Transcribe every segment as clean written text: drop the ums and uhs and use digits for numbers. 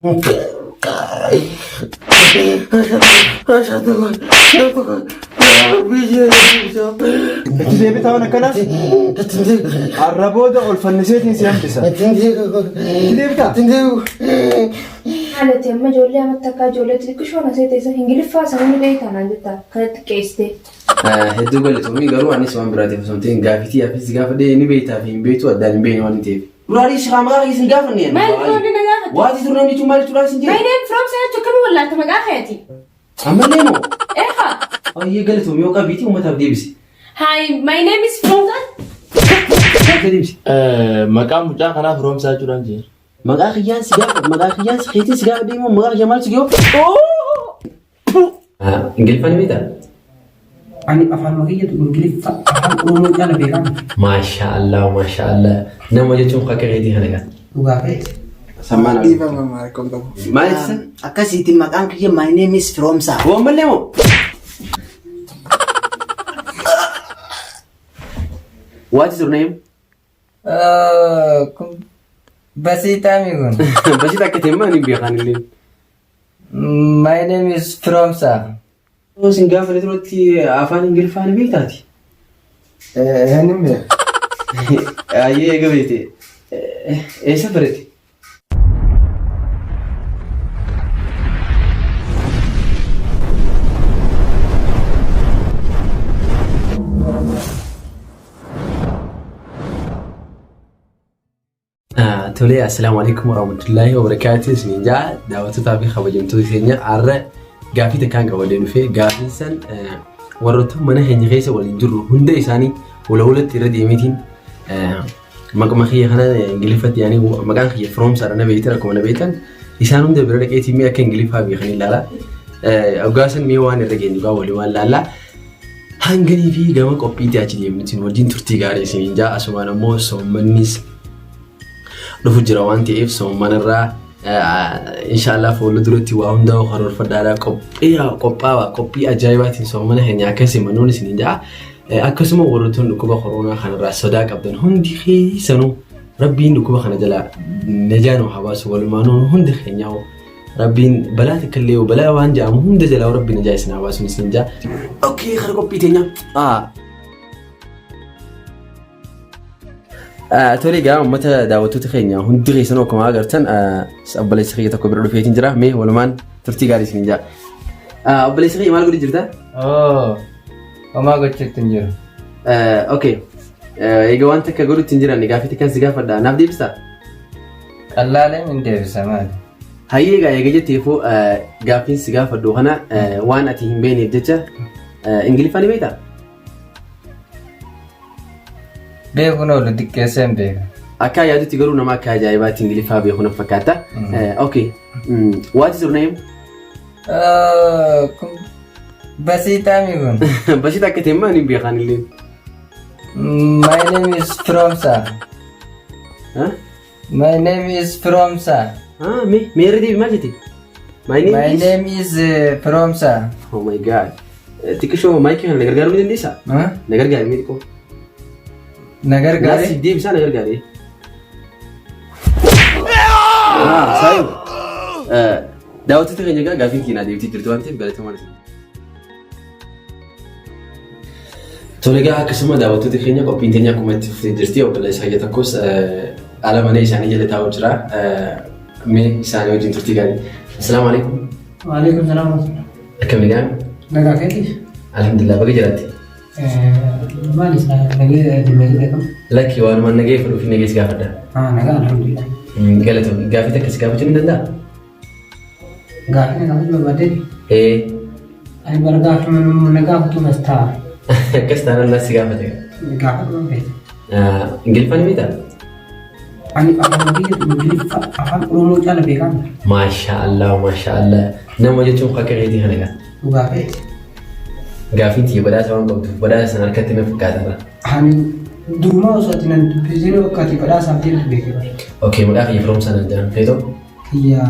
Deebi taa'uun akkanaas arrabooda ol fanniseetiin si hambisa. Deebi ta'a. Haalati amma ijoollee amatti akka ijoollee xixiqqoo asii teessa Ingiliffaa isaanii beektaa naan jettaa kanatti qeessitee. Hedduu galatoomii garuu anis waan biraatiif osoo hin ta'in gaaffitii hafiis gaafadhee ni beektaa fi hin beektu addaan hin beekne waan hin ta'eef. Duraanis shiraa maqaa keessan gaafanneen. Maal turanii na gaafate? Waati turanii jechuun maal turaa sin jedhe? My name from Sayachuu kan wallaata maqaa keeti. Ammallee moo? Eefa. Ayyee galatoomii yoo qabiitii uummataaf deebisi. Hi, my name is from that. Maqaan mucaa kanaa firoomsaa jechuudhaan jira. Maqaa kiyyaan si keetii si gaafa deemu maqaa kiyyaa maal si gaafa? Ingiliffaan ni beektaa? Ani afaan makiyyatu Ingiliffa afaan Oromoo caala beekama. Maashaallah. Nama jechuun akka keetii kana gaa. Dhugaa ta'e. Sammaan Dhiifama maal qabu. maal ibsan? Akkasiitiin maqaan kiyya my name is Firoomsaa. Ammallee moo? What is your name? Basita amigun. Basit akka ta'e maal hin beekan illee. My name is Firoomsa. Sin gaafa duratti afaan Ingiliffaa ni beektaati? Hin beeku. Ayyee eega beekte. Eessa barate? Tole, assalamu alaikum warahmatullahi wabarakatuh. Isninjaa daawwattoota fi kabajamtoota keenya har'a gaaffii takkaan qabadee dhufe gaaffiin san warroota mana keenya keessa waliin jirru hunda isaanii walawalatti irra deemeetiin maqaa kiyya kana Ingiliffatti yaani maqaan kiyya Firoomsaa na beektan akkuma na beektan isaan hunda bira dhaqeetii mee akka Ingiliffaa beekan ilaala. Ogaasan mee waan irra geenyu gaa walii waan laallaa. Hanganii fi gama qophiitti achi deemnutiin wajjin turtii gaarii isninjaa asumaan ammoo soommannis dhufu jira waan ta'eef soommanirraa inshallah fuula duratti waa hundaa karoorfadhaadhaa qophii ajaa'ibaatiin soommana keenya akkasii manuun isiniin ja'a. Akkasuma warrootni dhukkuba koronaa kanarraa sodaa qabdan hundi keessanuu rabbiin dhukkuba kana jalaa najaanuu habaasu walumaanuu hundi keenyaa rabbiin balaa takkallee balaa waan jedhamu hunda jalaa rabbi najaa isin habaasuun isiniin ja'a. Okay, kana qophii teenya. Tole gaa uummata daawwattoota keenya hundi keessanuu akkuma agartan obboleessa kiyya tokko bira dhufeetiin jira. Mee walumaan turtii gaarii isiniin ja'a. Obboleessa kiyya maal godhi jirta? Homaa gochuutti hin jiru. Okay. Egaa wanta akka godhutti hin jiran gaaffii takkaan si gaafadha. Naaf deebistaa? Qallaaleen hin deebisa maali? Hayyee egaa eega jetteefuu gaaffiin si gaafadhu kana waan ati hin beekneef jecha Ingiliffaa ni beektaa? Beekuun oolu xiqqeessee hin beeka. Akka yaadutti garuu nama akka ajaa'ibaatti Ingiliffaa beekuu na fakkaata. Okay. What is your name? Basita amigun. Basit akka ta'e maal hin beekan illee. My name is Firoomsa. My name is Firoomsa. Mee irra deebi maal jette? My name is Firoomsa. Oh my god. Xiqqishoo maayikii kana na gargaaruu ni dandeessaa? Na gargaari mee xiqqoo. Nagargaare. Nasi deebisa nagargaare. Saayu. Daawwattoota keenya egaa gaaffiin keenyaa deebitii jirtu waan ta'eef galatamaa isin. Tole egaa akkasuma daawwattoota keenya qophiin teenya akkuma itti fuftee jirti obboleessa kiyya tokkos ala mana isaanii jala taa'u jira. Mee isaanii wajjin turtii gaarii. Assalaamu alaikum. Waalaikum salaam. Akkam nagaa? Nagaa keetiif. Alhamdulillah baga jiraatti. Maalis nagee beekamu. Lakki waanuma nagee fudhuu fi nagee si gaafadha. Nagaa alhamdulillah. Galatoomii gaaffii takka si gaafachuu ni danda'a? Gaaffii na gaafachuu barbaaddeeti? Ani bara gaaffii na gaafatu mas ta'a. Akkas taanaan naas si gaafate. Gaafatu waan feete. Ingiliffaan ni beektaa? Ani afaan makiyyatu Ingiliffa afaan Oromoo caala beekama. Maashaallah. Nama jechuun akka keetii kana gaa. Dhugaa ta'e. Gaaffiin tiyya badhaasa waan qabduuf badhaasa sana harkatti na fakkaata. Ani durumaa osoo ati nan dubbisanii wakkaati badhaasaaf ta'e beekama. Okay, maqaa kiyya Firoomsaa nan jedhama. Feetoo? Kiyya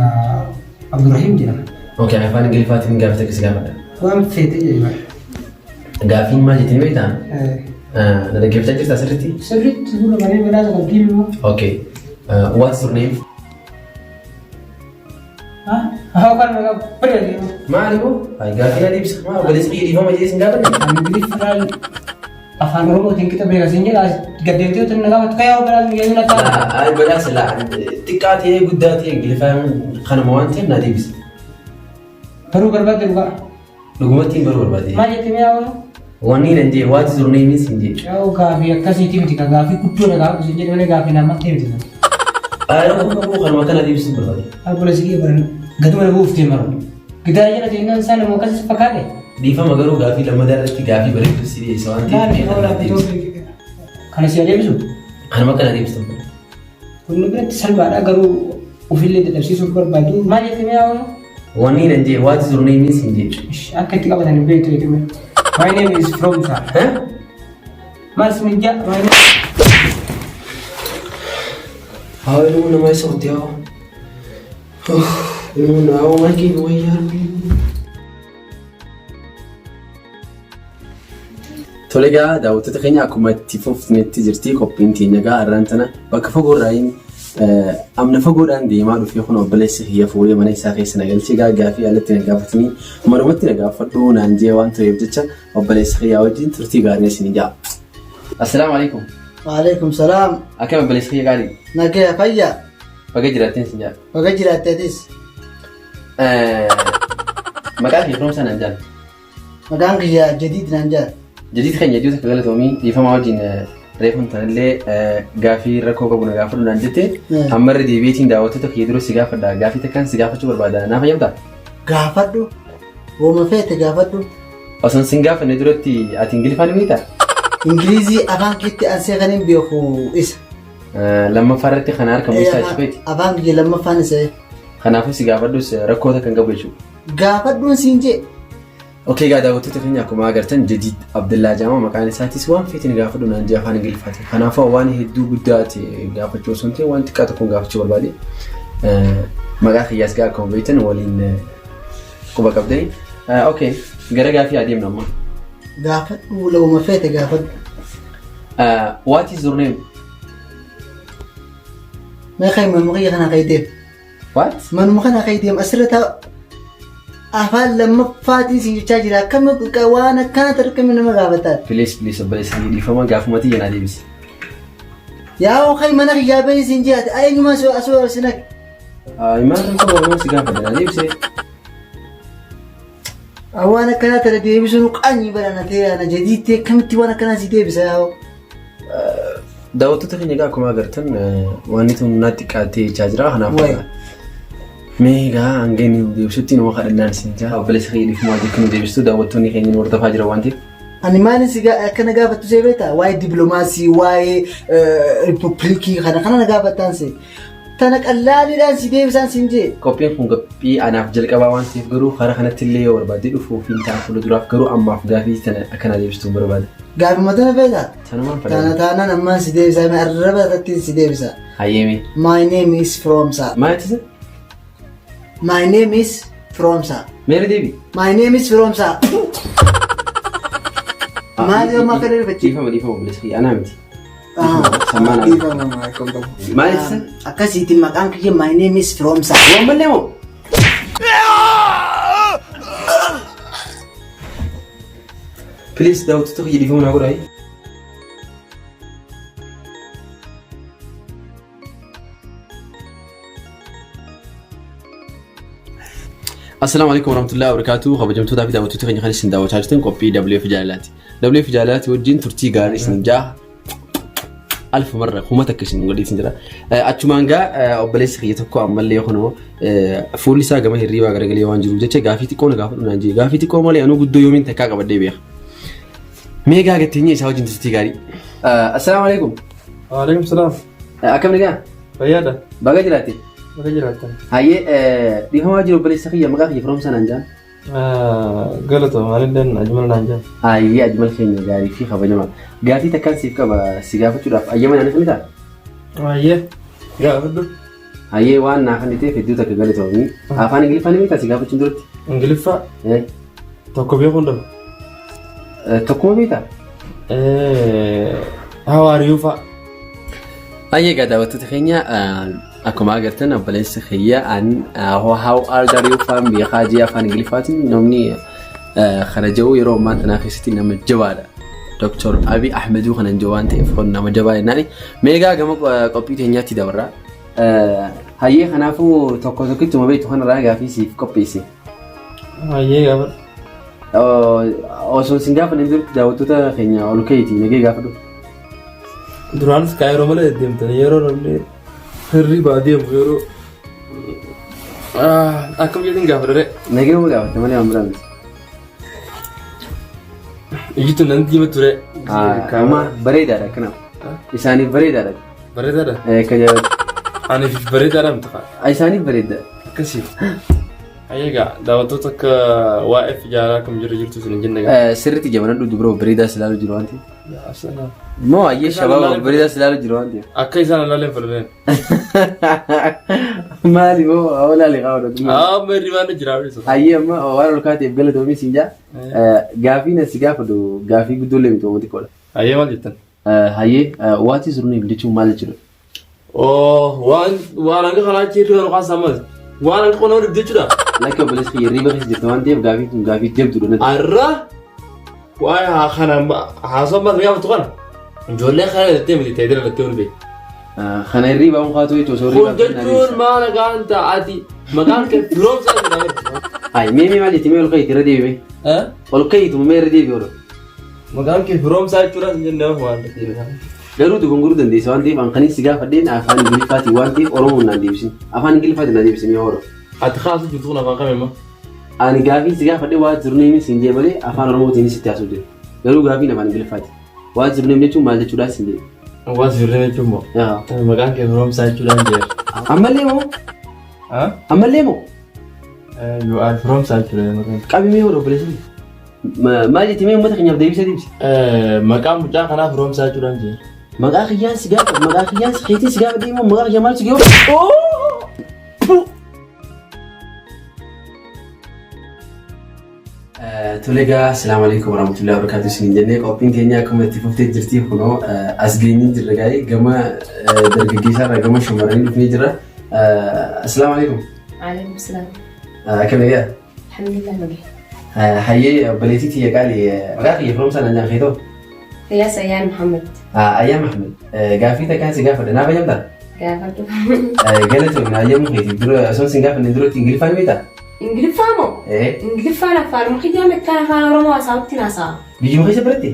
Abdurrahiim jedhama. Okay, afaan Ingiliffaatiin gaaffii takka si gaafadha. Waan feete jedhama. Gaaffiin maal jettee beektaa? Na dhaggeeffachaa jirtaa sirriitti? Sirriitti fuula malee badhaasa qabdiin immoo. Okay. What is your name? Haa kan nagaa bareedu. Maali boo? Ay gaafii na deebisa. Maa obboleessa kiyya dhiifama jedhee sin gaafanne? Ingiliffaan afaan Oromootiin kita beekasin jedha gaddeettii utuu nagaa matu kayaa obbolaan miyyuu na ta'a. Ay badhaasa laa xiqqaa ta'ee guddaa ta'ee Ingiliffaan kanuma waan ta'eef na deebisa. Baruu barbaadde dhugaa. Dhugumatti baruu barbaade. Maal jettee mi'aawu? Wanni nan jee waati zurnee min sin jee. Yoo gaafii akkasiitii miti kan gaafii guddoo na gaafa sin jedhe malee gaafii namatti miti. Ay dhuguma kanuma kana deebisuu barbaade. Obboleessi kiyya baran gaduma na buuftee maru. Gidaa jira jennaan isaa nama akkasii fakkaate. Dhiifama garuu gaafii lammadaa irratti gaafii bareedduu si dhiyeessa waan ta'eef. Kana si adeemsu? Kanuma kana deebisa. Kun biratti salphaadha garuu ofillee dadhabsiisuuf barbaadu. Maal jettee mi'aawu? Wanni nan jee waati zurnee min sin jee. Akka itti qabatan beektu jechuudha. My name is from Sir. Mas Minja, my name. How do you know myself, dear? You know, I give away your Tolega, daawwattoota keenya akkuma itti fufnetti jirti qophiin keenya egaa har'aan tana bakka fagoorraayin amna fagoodhaan deemaa dhufee kun obboleessi kiyya fuudhee mana isaa keessa nagalchee gaafii alatti na gaafatanii manumatti na gaafadhu naan jee waan ta'eef jecha obboleessi kiyyaa wajjin turtii gaarii isin ijaa. Assalaamu alaikum. Waalaikum salaam. Akkam obboleessi kiyya gaarii? Nagaya fayyaa. Baga jiraatteen isin jaa. Baga jiraatteetis. Maqaan kiyya firoomsaa naan jaan. Maqaan kiyya jadiid naan jaan. Jadiid keenya iddoo takka galatoomii dhiifama wajjin reefun tanallee gaafii rakkoo qabu na gaafadhu naan jette ammarri deebiitiin daawwattoota kiyya dura si gaafadha gaafii takkaan si gaafachuu barbaada naaf fayyamtaa? Gaafadhu. Wooma feete gaafadhu. Osoo sin gaafanne duratti ati Ingiliffaan beektaa? Ingilizii afaan keetti ansee kan hin beeku isa. Lammaffaa irratti kana argamu isa achiifeeti. Afaan kiyya lammaffaan isa. Kanaafuu si gaafadhus rakkoo takka hin qabu jechuudha. Gaafadhuun siin jee. Okey gaa daawwattoota keenya akkuma agartan Jadiid Abdullaa Jaamaa maqaan isaatis waan feetiin gaafadhu naan jee afaan Ingiliffaati. Kanaafuu waan hedduu guddaa ta'e gaafachuu osoo hin ta'in waan xiqqaa tokkoon gaafachuu barbaade. Maqaa kiyyaas gaa akkuma beektan waliin quba qabdanii. Okey gara gaafii adeemna amma. Gaafadhu lauma feete gaafadhu. What is your name? Mee manuma kiyya kana qaydeem. What? Manuma kana qaydeem asirratti afaan lammaffaatiin si jechaa jira akkam waan akkana tarkame nama gaafataa. Please obboleessi dhiifama gaafumatti yana deebisi. Yaa okay mana kiyyaa bani siin jiraate eenyuma asoo sinak. Imaan kan qabu si gaafata na deebisee. Waan akkana tara deebisuun qaanyii barana ta'e ana jadiitti akkamitti waan akkana si deebisa yaa. Daawwattoota keenya egaa akkuma agartan waan itti humnaa xiqqaatee jechaa jira kanaaf. Mega angeni deebisutti nama kadhannaan siin jaa. Obboleessi kiyya dhiifama jechuun deebistuu daawwattoonni keenya nu hordofaa jira waan ta'eef. Ani maalin si akkana gaafattu see beektaa waa'ee dippiloomaasii waa'ee riippubilikii kana gaafattaan see. Tana qallaaliidhaan si deebisaan siin jee. Qophiin kun qophii anaaf jalqabaa waan ta'eef garuu karaa kanatti illee yoo barbaade dhufuuf hin ta'a fuulduraaf garuu ammaaf gaafii tana akkana deebistuu barbaada. Gaafii matana beektaa? Tanumaan fadhaa. Taanaan ammaan si deebisaa arraba irratti si deebisa. Hayyeemi. My name is Fromsa. Maaliti? My name is Fromsa. Meeri deebi? My name is Fromsa. Maali yoo makka deebifachi? Dhiifama obboleessi kiyya anaa miti. Maaliti? Akkasiitiin maqaan kiyya my name is Fromsa. Waan mallee moo? Please daawwattoota kiyya dhiifama naa godhaa. Assalamu alaikum warahmatullahi wabarakatuh. Kabajamtoota fi daawwattoota keenya kan isin daawwachaa jirtan qophii WF Jaalalaati. WF Jaalalaati wajjin turtii gaarii isin jaa alf marra kuma takka isin godhiisin jira. Achumaan gaa obboleessi kiyya tokko ammallee kunoo fuulli isaa gama hirriibaa garagalee waan jiruuf jecha gaafii xiqqoo na gaafadhu naan jee. Gaafii xiqqoo malee anuu guddoo yoomiin takkaa qabadhee beeka. Mee gaa gatteenya isaa wajjin turtii gaarii. Assalamu alaikum. Waalaikum salaam. Akkam nagaa? Fayyaadha. Baga jiraatte? Baga jiraatte. Hayyee dhiifamaa jiru obboleessa kiyya maqaa kiyya firoomsaa naan jaan. Galata maalilleen ajmal naan jaan. Hayyee ajmal keenya gaarii fi kabajamaa. Gaafii takkaan siif qaba si gaafachuudhaaf ayyama naan ifni ta'a? Hayyee gaafadhu. Hayyee waan naaf inni ta'eef hedduu takka galatoomii. Afaan Ingiliffaa ni beektaa si gaafachuun duratti? Ingiliffaa? Tokko beekuu hin dhabu. Tokkuma beektaa? How are you fa'a? Hayyee gaa daawwattoota keenya akkuma agartan obboleessi kiyya an how are you fam bi khaji afaan ingiliffaatiin namni kana jiru yeroo ammaa tana keessatti nama jabaadha Dr. Abiy Ahmed kanan jawaan ta'e fon nama jabaa jennaani meegaa gama qophii teenyaatti dabarra hayyee kanaafuu tokko tokkitti mabeetu kana raagaa fi siif qopheesse hayyee gaafa osoo singaa fan indirti daawwattoota keenya ol ka'iiti nagee gaafadhu duraanis kaayiroo malee deemtan yeroo namni hirribaa deemu yeroo akkam jedhin gaafadhare nagee uma gaafatte malee waan biraa miti ijjitu nan diima ture kama bareedaadha kanaaf isaaniif bareedaadha bareedaadha kaja aniif bareedaadha mitaqa isaaniif bareeda akkasii ayyaga daawwattoota akka waa'ee ijaaraa kam jirtu sin jenne sirriitti jabanadhu dubra bareedaa silaalu jiru wanti moo ayyee shabaaba bareedaa silaalu jiru wanti akka isaan ilaaleen fadheen maali moo awlaali qaawwadhu meerri waan jiraatu ayyee amma waan ol kaateef galatoomii siinjaa gaafii na si gaafadhu gaafii guddoo lee miti uummati koodha ayyee maal jettan ayyee waati zurneef jechuun maal jechuudha waan hanga kanaa jirri kan qaasamas waan hanga qonna waliif jechuudha lakki obboleessi kiyya hirriba keessa jirta waan ta'eef gaafii kun gaafii jabduudha natti arra waa'ee kana haasawaa maal gaafatu kana ijoollee kana jettee miti ta'ee dalattee ol beeku kana hirriba waan kaatu jechuun osoo hirriba jechuun maal gaan ta'ati maqaan kee firoomsaa jedhama ay mee maal jetti mee ol ka'iiti irra deebi'ee ol ka'iitu mee irra deebi'ee oolu maqaan kee firoomsaa jechuudha hin jennee waan ta'eef garuu dogongoruu dandeessa waan ta'eef ankanii si gaafadheen afaan ingiliffaatiin waan ta'eef oromoon naan deebisin afaan ingiliffaatiin naan deebisin yaa horo ati kaasu jirtu kun afaan kamee ani gaafii si gaafadhee waa zurneemis hin jee malee afaan oromootiin sitti haasuu jira garuu gaafiin afaan ingiliffaati waa zurneem jechuun maal jechuudhaas hin jee waan zurneem jechuun moo maqaan kee firoomsaa jechuudhaan jee ammallee moo ammallee moo yoo aan firoomsaa jechuudha qabi mee horo obboleessi maal jetti mee uummata keenyaaf deebisi maqaan mucaa kanaa firoomsaa jechuudhaan jee maqaa kiyyaan si gaafa maqaa kiyyaan si keetii si gaafa deemoo maqaa kiyyaa maal si gaafa Tolega, assalamualaikum warahmatullahi wabarakatuh. Sini jenne qophiin keenya akkuma itti fuftee jirti kunoo as geenyee jirra gaa'ee gama dargaggeessaa irraa gama shamarranii dhufnee jirra. Assalamualaikum. Waalaikum salaam. Akkam nagaa? Alhamdulillah nagaa. Hayyee obboleettii tiyya qaali maqaa kiyya firoomsaa nan jaan keetoo? Qiyaas Ayyaan Muhammad. Ayyaan Muhammad. Gaafii takkaan si gaafadha naa fayyamtaa? Gaafadhu. Galatoomina ayyaamuu keetiif dura osoo sin gaafanne duratti ingiliffaan beektaa? Ingiliffaa moo? Ingiliffaan afaan mukiyyaa mettaan afaan Oromoo haasa'utti naasa'a. Biyyuma keessa baratte?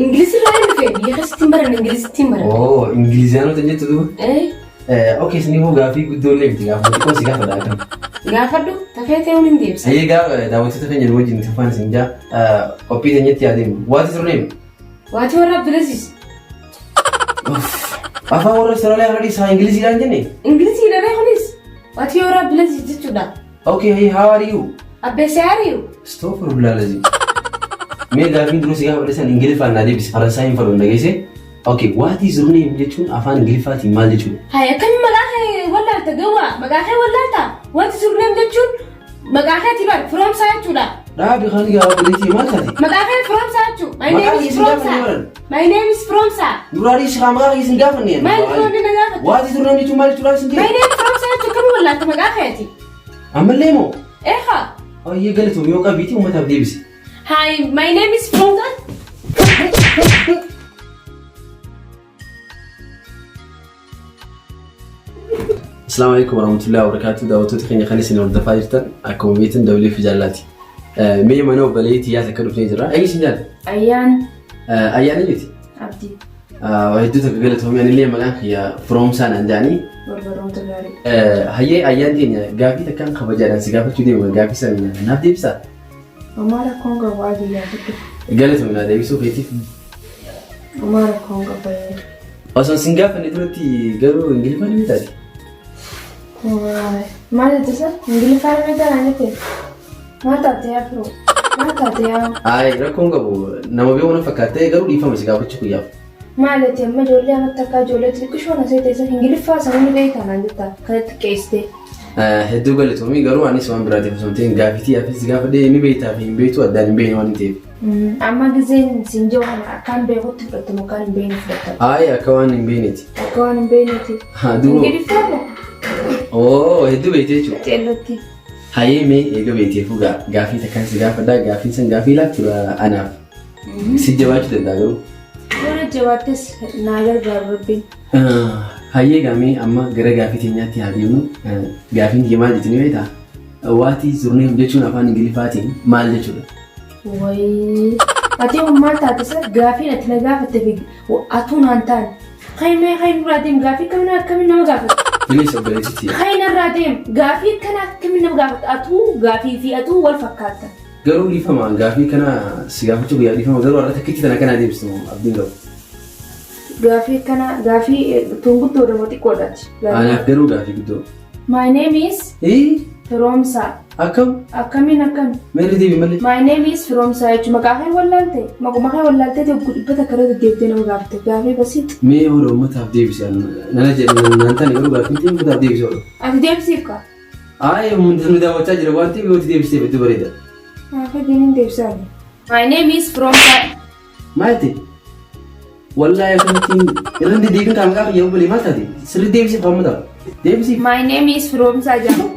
Ingilizirraa hin dhufe biyya keessatti hin baranne Ingilizittiin baranne. Oo Ingiliziyaanota jettu duuba? Okay isin immoo gaafii guddoo illee miti gaafa xiqqoo si gaafadha akkam. Gaafadhu tafee ta'uun hin deebisa. Hayyee daawwattoota keenya wajjin tufaan isin jaa qophii teenyatti yaadeemu waati turneemu? Waati warra Abdulaziz. Afaan warra Austraaliyaa kana dhiisaa Ingiliziidhaan jenne? Ingiliziidhaan kunis waati warra Abdulaziz jechuudha. Okay, hey, how are you? Abbese are you? Stop for blalazi. Me gaafii duruu si gaafa dhiisan Ingiliffaan naa deebisi Faransaayii faluun dhageesse. Okay, what is your name jechuun afaan Ingiliffaatiin maal jechuudha? Hai akkami maqaa kee wallaalta gawaa maqaa kee wallaalta what is your name jechuun maqaa keetii bar firoomsaa jechuudha. Dhaabi kan gaafa dhiitii maal taati? Maqaa kee firoomsaa jechuudha. My name is Firoomsaa. My name is Firoomsaa. Duraarii si maqaa kee isin gaafanne. Maal firoomni na gaafatu? What is your name jechuun maal jechuudha isin My name is Firoomsaa jechuun kan wallaalta maqaa keetii. Ammallee moo? Eha. Ayyee galatoom yoo qabiitii uummataaf deebisi. Hi, my name is Firoomsaa. Assalamualaikum warahmatullahi wabarakatuh. Daawwattoota keenya kan isin hordofaa jirtan akkuma beektan Dawlee fi Jaalaati. Mee mana obboleettii yaasa akka dhufnee jirra. Ayyi isin jaallata? Ayyaan. Ayyaan eenyuti? Abdii. Hedduu takka galatoomii anillee maqaan kiyya firoomsaa naan jaanii. Barbaroota gaarii. Hayyee ayyaan keenya gaafii takkaan kabajaadhaan si gaafachuu deema gaafii sana naaf deebisaa? Omaa rakkoon qabaa biyyaa fiddu. Galatoomii naa deebisuu keetiif. Omaa rakkoon qabaa. Osoo sin gaafanne duratti garuu Ingiliffaan ni taati? Maal jettisa? Ingiliffaan ni taanaan jettee? Maal taatee yaa firoo? Maal taatee yaa? Ayi rakkoon qabu nama beeku na fakkaattee garuu dhiifama si gaafachuu guyyaaf. Maal jettee amma ijoollee amatti akka ijoollee xixiqqishoo na seeteessa Ingiliffaa samii beektanaan jettaa kanatti qeessitee. Hedduu galatoomii garuu anis waan biraatiif osoo hin ta'in gaafitii hafiis gaafadhee ni beektaa fi hin beektu addaan hin beekne waan hin ta'eef. Amma gizeen siin jiru kana akkaan beekutti fudhatamu akkaan hin beekne fudhatamu. Ayi akka waan hin beekneeti. Akka waan hin beekneeti. Ingiliffaa moo? Oo hedduu beektee jechuudha. Ceellotti. Hayyee mee eega beektee fugaa gaafii takkaan si gaafadhaa gaafiin san gaafii laattu anaaf. Si jabaachuu danda'a garuu. Yoo jabaattes naa gargaaru rabbiin. Hayyee gaamee amma gara gaafii teenyaatti haa deemnu. Gaafiin kee maal jettanii beektaa? Waatii zurneem jechuun afaan Ingiliffaatiin maal jechuudha? Wayii. Ati maal taate sir gaafiin ati na gaafatte fi atuu naan taane. Kaymee irraa deem gaafii akkamiin nama gaafata? Bineensa obboleessitti. Kayn irraa deem gaafii akkamiin nama gaafata? Atuu gaafii fi atuu wal fakkaata. Garuu dhiifama gaafii kana si gaafachuu guyyaa dhiifama garuu har'a takkitti tana kana deebistu abdiin qabu. Gaafii tunguttoo dama xiqqoodhaati. Anaaf garuu gaafii guddoo. My name is Firoomsaa. Akkamiin akkami? Meerri deebi malee. My name is Firoomsaa jechuun maqaa kee wallaaltee maqaa kee wallaaltee dhibbata karaa deddeebitee nama gaafate gaafii basiitu. Mee hoo uummataaf deebisan nana jedhan naan taane garuu gaafii ta'e uummataaf deebisuu dha. Ati deebisiif kaa? Nu daawwachaa jira waan ta'eef yoo deebisee hedduu bareeda. Fedhiin deebisaa. My name is Firoomsaa. Maal ta'e? Wallaahi akkamittiin irra deebiin kan gaafa yoo bulee maal taate sirri deebisiif uummataaf. Deebisiif. My name is Firoomsaa jedhama.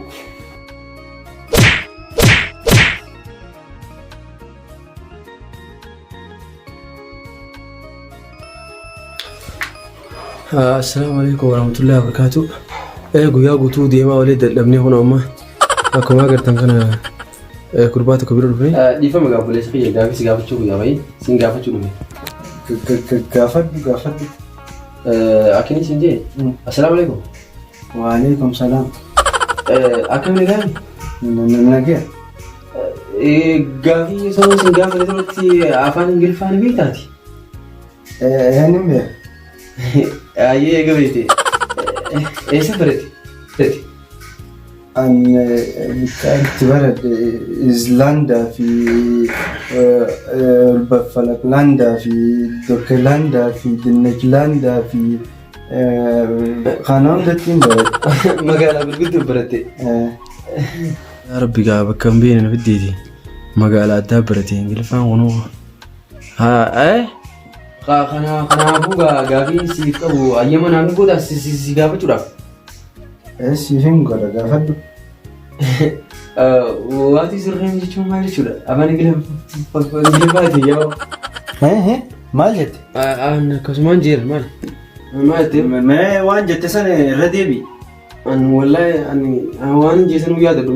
Assalamualaikum warahmatullahi wabarakatuh. Guyyaa guutuu deemaa walee dadhabnee kun amma akkuma agartan kana gurbaa tokko bira dhufee. Dhiifama gaaffileessa kiyya gaafii si gaafachuu guyyaa baay'ee siin gaafachuu dhufe. Gaafadhu. Akkini siin jee. Assalamualaikum. Waalaikum salaam. Akkamii gaafi? Nagee. Gaafii sababa siin gaafate irratti afaan Ingiliffaan beektaati. Eenyuun beeku? Ayyee gabeete. Eessa barate? An itti baradhe Islaandaa fi Falaklandaa fi Dookelaandaa fi Dinneklaandaa fi kana hundatti hin baradhe. Magaalaa gurguddoo baratte. Yaa Rabbi gaa bakka hin beekne fiddeeti. Magaalaa addaa barate Ingiliffaan kunuu. Kanaafuu gaafii siif qabu ayyama naannoo godhaa si gaafachuudhaaf. Siif hin godha gaafadhu. Waatii zurneem jechuun maal jechuudha? Afaan Ingiliffaati yoo. Maal jette? Akkasumaan jeera maal? Maal jettee? Mee waan jette sana irra deebi. Wallaahi waan jeesanuu yaadadhu.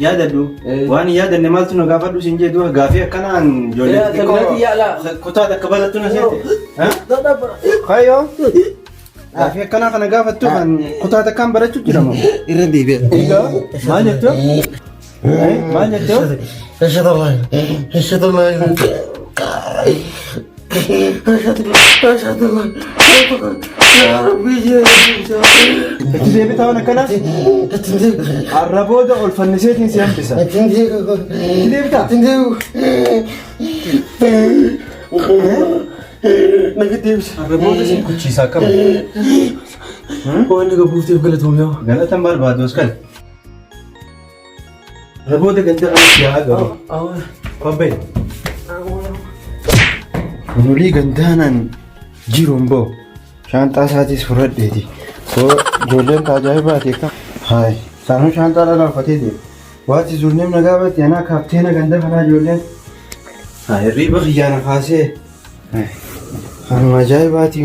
Yaadadhu? Waan yaadanne maaltu na gaafadhu siin jedhu gaafii akkanaan ijoollee xiqqoo kutaa akka barattu na seete. Kayyoo? Gaafii akkanaa kana gaafattu kan kutaa akkaan barachuu jedhamu. Irra deebi'a. Egaa maal jettu? Maal jettu? Itti deebitaa waan akkanaa? Arrabooda ol fanniseetiin si hambisa. Itti deebitaa? Naga deebisa. Arrabooda si kuchiisaa qaba. Waan naga buufteef galatoom yaa. Galatan barbaadu as kale. Arrabooda ganda asi yaa garu. Pabbay. Nulii gandaanan jiruun ba'u. Shaantaa isaatis fudhadheeti. Ijoolleen tajaajibaati kam. Haay. Saanuu shaantaa lalaaffatee deema. Waati zurneem na gaafatti anaa kaapteena ganda kanaa ijoolleen. Haay hirriiba xiyyaana kaasee. Kanuma ajaa'ibaati.